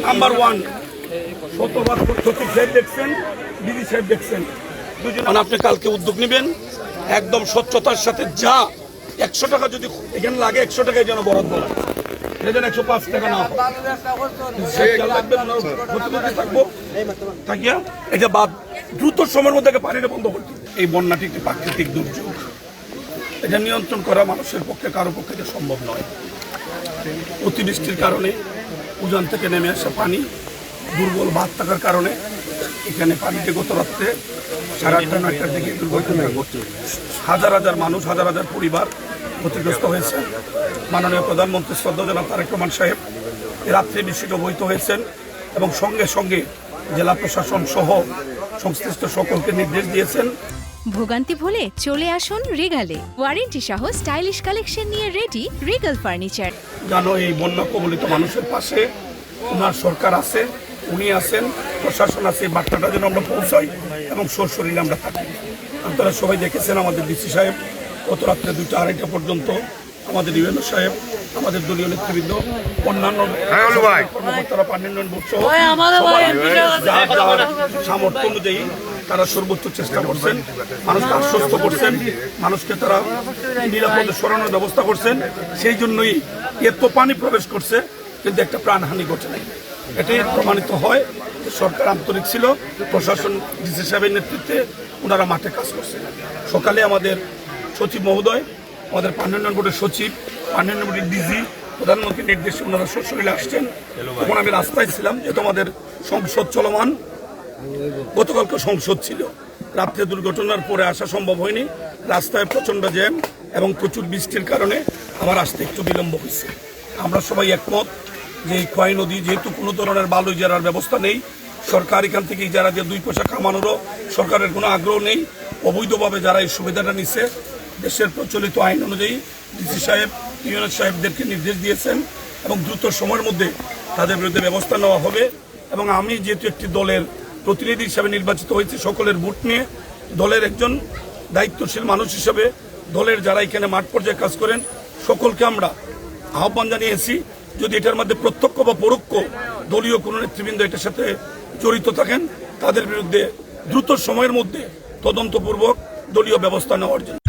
Number one শতভাগ সচিব সাহেব দেখছেন, ডিজি সাহেব দেখছেন, দুজন আপনি কালকে উদ্যোগ নেবেন একদম স্বচ্ছতার সাথে। যা 100 টাকা যদি এখানে লাগে 100 টাকায় যেন বরাদ্দ হয়, এটা যেন 105 টাকা না হয়। থাকবো থাকিয়া এটা বাদ দ্রুত সময়ের মধ্যে পানিটা বন্ধ করতে। এই বন্যাটি একটি প্রাকৃতিক দুর্যোগ, এটা নিয়ন্ত্রণ করা মানুষের পক্ষে কারো পক্ষে এটা সম্ভব নয়। অতিবৃষ্টির কারণে উজান থেকে নেমে আসা পানি দুর্বল বাঁধ থাকার কারণে এখানে পানিতে গত রাত্রে 8:30-9টার দিকে দুর্ঘটনা ঘটছে। হাজার হাজার মানুষ, হাজার হাজার পরিবার ক্ষতিগ্রস্ত হয়েছে। মাননীয় প্রধানমন্ত্রী শ্রদ্ধা জনাব তারেক রহমান সাহেব রাত্রে বৃষ্টিতে অবহিত হয়েছেন এবং সঙ্গে সঙ্গে জেলা প্রশাসন সহ সংশ্লিষ্ট সকলকে নির্দেশ দিয়েছেন। ভোগান্তি ভুলে চলে আসুন রিগালে, ওয়ারেন্টি সহ স্টাইলিশ কালেকশন নিয়ে রেডি রিগাল ফার্নিচার। জানো এই বন্যা কবলিত মানুষের পাশে ওনার সরকার আছে, উনি আছেন, প্রশাসন আছে। বার্তাটা যেন আমরা পৌঁছাই এবং সশরীরে আমরা থাকি। আপনারা সবাই দেখেছেন আমাদের ডিসি সাহেব গত রাত্রে 2টা-2:30 পর্যন্ত, আমাদের ইউএনও সাহেব, আমাদের দলীয় নেতৃবৃন্দ, অন্যান্য কর্মকর্তারা, পার্লামেন্ট বোর্ড সহ যার যার সামর্থ্য অনুযায়ী তারা সর্বোচ্চ চেষ্টা করছেন, মানুষকে আশ্বস্ত করছেন, মানুষকে তারা নিরাপদে সরানোর ব্যবস্থা করছেন। সেই জন্যই এত পানি প্রবেশ করছে কিন্তু একটা প্রাণহানি ঘটে নাই। এটাই প্রমাণিত হয় যে সরকার আন্তরিক ছিল, প্রশাসন ডিসি সাহেবের নেতৃত্বে ওনারা মাঠে কাজ করছে। সকালে আমাদের সচিব মহোদয়, আমাদের পার্লামেন্ট বোর্ডের সচিব, পার্লামেন্ট বোর্ডের ডিজি, প্রধানমন্ত্রীর নির্দেশে ওনারা সশরীরে আসছেন। তখন আমি রাস্তায় ছিলাম, যেহেতু আমাদের সংসদ চলমান, গতকালকে সংসদ ছিল, রাত্রে দুর্ঘটনার পরে আসা সম্ভব হয়নি। রাস্তায় প্রচণ্ড জ্যাম এবং প্রচুর বৃষ্টির কারণে আমার আসতে একটু বিলম্ব হয়েছে। আমরা সবাই একমত যে এই খোয়াই নদী যেহেতু কোনো ধরনের বালু ইজারার ব্যবস্থা নেই, সরকার এখান থেকে ইজারা যে 2 পয়সা কামানোরও সরকারের কোনো আগ্রহ নেই। অবৈধভাবে যারা এই সুবিধাটা নিচ্ছে, দেশের প্রচলিত আইন অনুযায়ী ডিসি সাহেব, ইউএনও সাহেবদেরকে নির্দেশ দিয়েছেন এবং দ্রুত সময়ের মধ্যে তাদের বিরুদ্ধে ব্যবস্থা নেওয়া হবে। এবং আমি যেহেতু একটি দলের প্রতিনিধি হিসাবে নির্বাচিত হয়েছি, সকলের ভোট নিয়ে দলের একজন দায়িত্বশীল মানুষ হিসাবে দলের যারা এখানে মাঠ পর্যায়ে কাজ করেন সকলকে আমরা আহ্বান জানিয়েছি, যদি এটার মধ্যে প্রত্যক্ষ বা পরোক্ষ দলীয় কোনো নেতৃবৃন্দ এটার সাথে জড়িত থাকেন, তাদের বিরুদ্ধে দ্রুত সময়ের মধ্যে তদন্তপূর্বক দলীয় ব্যবস্থা নেওয়ার জন্য।